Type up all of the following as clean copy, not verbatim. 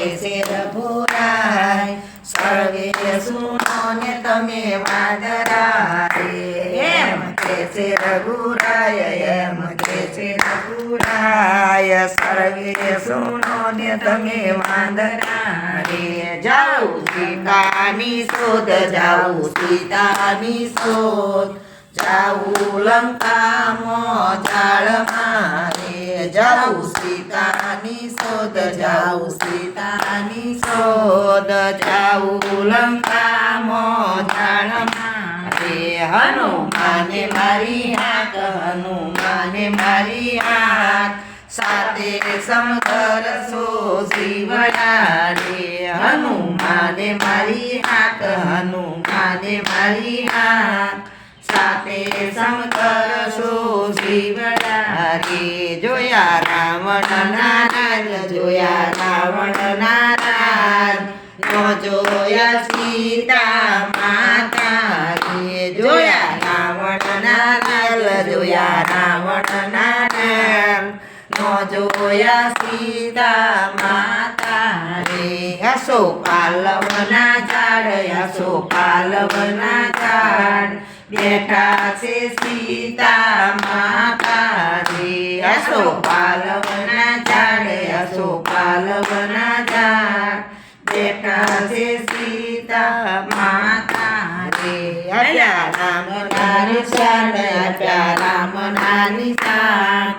કેસે રઘુરાય સર્વે સુનો ને તમે વાદરા રે એમ કેસે રઘુરાય એમ કેસે રઘુરાય સર્વે સુનો ને તમે વાદરા રે જાઉં સીતાની શોધ જાઉં સીતાની શોધ જાઉં લંકામાં જાળ મારે જાઉં સીતાની શોધ જાઉં સીતાની શોધ જાઉં લંકામાં જાળ મારે હનુમાને મારી હાથ હનુમાને મારી હાથ સાથે સમગર સો શિવડારે હનુમાને મારી હાથ હનુમાને મારી હાથ સાથે સમકરશો શિવડારે જોયા રાવણ નારાજ જોયા રાવણ નારાજ નો જોયા સીતા માતા રે જોયા રાવણ નારાજ જોયા રાવણ નારાજ નો જોયા સીતા માતા રે હસો પાલવના ઝાડ હસો પાલવના ઝાડ બેઠા છે સીતા માતા રે હસો પાલવના ઝાડ હસો પાલવના ઝાડ બેઠા છે સીતા માતા રે આપ્યા રામના નિશાન આપ્યા રામના નિશાન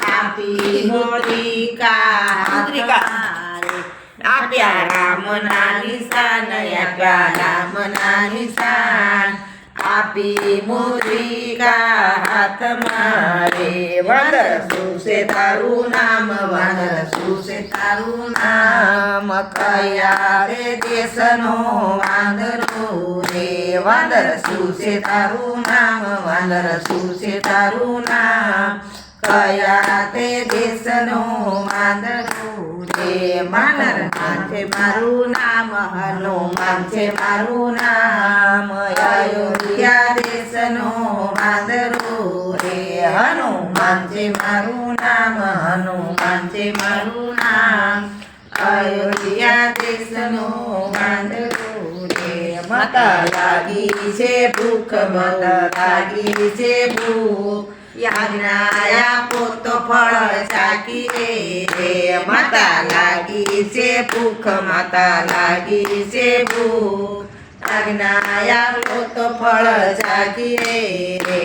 આપી મુદ્રિકા આપ્યા રામના નિશાન આપ્યા રામના નિશાન આપી મુદ્રિકા હાથમાં રે વાનર શું છે તારું નામ વાનર શું છે તારું નામ કયા રે દેશનો વાંદરો રે વાનર શું છે તારું નામ વાનર શું છે તારું નામ કયા તે દેશનો વાંદરો રે વાનર છે મારું નામ હનુમાન છે મારું નામ અયોધ્યા દેશનો વાંદરો રે હનુમાન છે મારું નામ હનુમાન છે મારું નામ અયોધ્યા દેશનો વાંદરો રે માતા લાગી છે ભૂખ માતા લાગી છે ભૂખ યાજ્ઞા પોતો ફળ ચાકી રે માતા લાગી છે ભૂખ માતા લાગી છે ભૂખ આજ્ઞા પોતો ફળ ચાકી રે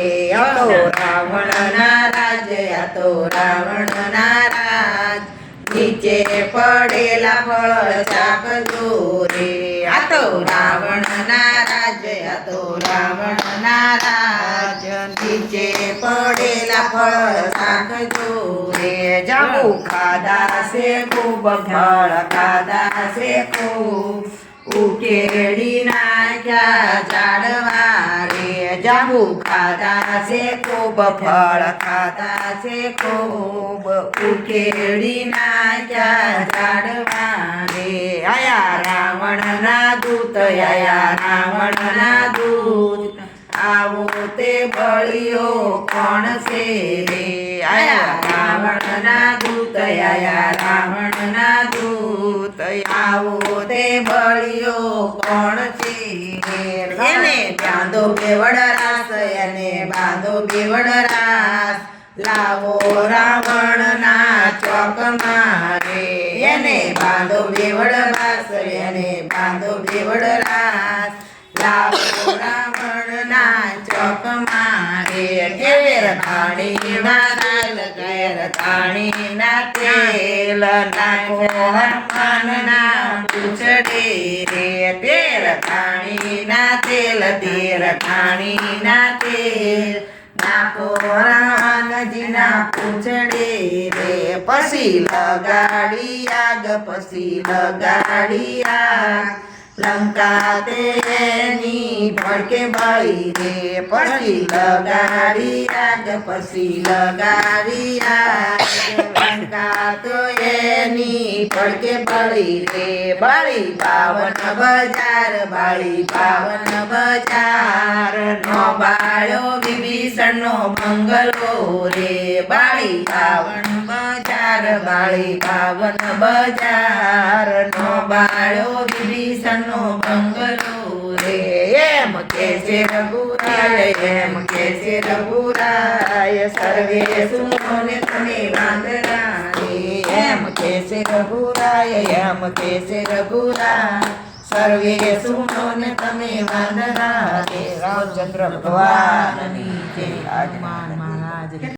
તો રાવણ નારાજ તો રાવણ નારાજ નીચે પડેલા ફળ ચાકજો રે આ તો રાવણ નારાજ આ તો રાવણ નારાજ નીચે પડેલા ફળ ચાકજો રે જાંબુ ખાધા છે ખૂબ ફળ ખાધા છે ખૂબ ઉકેડી નાખ્યા ઝાડવા રે જાંબુ ખાધા છે ખૂબ ફળ ખાધા છે ખૂબ ઉકેડી નાખ્યા ઝાડવા રે આયા રાવણના દૂત આયા રાવણના દૂત આવો તે બળિયો કોણ છે રે આયા રાવણના દૂત આયા રાવણના દૂત આવો તે બળિયો કોણ છે એને બાંધો બેવડ રાસ એને બાંધો બેવડ રાસ લાવો રાવણના ચોકમાં રે એને બાંધો બેવડ રાસ એને બાંધો બેવડ રાસ લાવો રાવણના ચોકમાં રે ઘેર ધાણીના તેલ ઘેર ધાણીના તેલ નાખો હનુમાનના પૂછડે રે તેર ધાણીના તેલ તેર ધાણીના તેલ નાખો હનુમાનજીના પૂછડે રે પછી લગાડી આગ પછી લગાડી આગ લંકા તેની ભડકે બળી રે પછી લગાડી આગ પછી લગાડી આગ લંકા તો એની ભડકે બળી રે બળી પાવન બજાર બાળી પાવન બજાર નો બાળ્યો વિભીષણનો બંગલો રે બાળી પાવન બજાર બાળી પાવન બજાર નો બાળ્યો વિભીષણનો બંગલો રે એમ કે છે રઘુરાય એમ કે છે રઘુરાય સર્વે સુનો ને તમે વાંદરા રે એમ કે છે રઘુરાય એમ કે છે રઘુરાય સર્વે સુનો ને તમે વાંદરા રે રામચંદ્ર ભગવાનની જય. આજના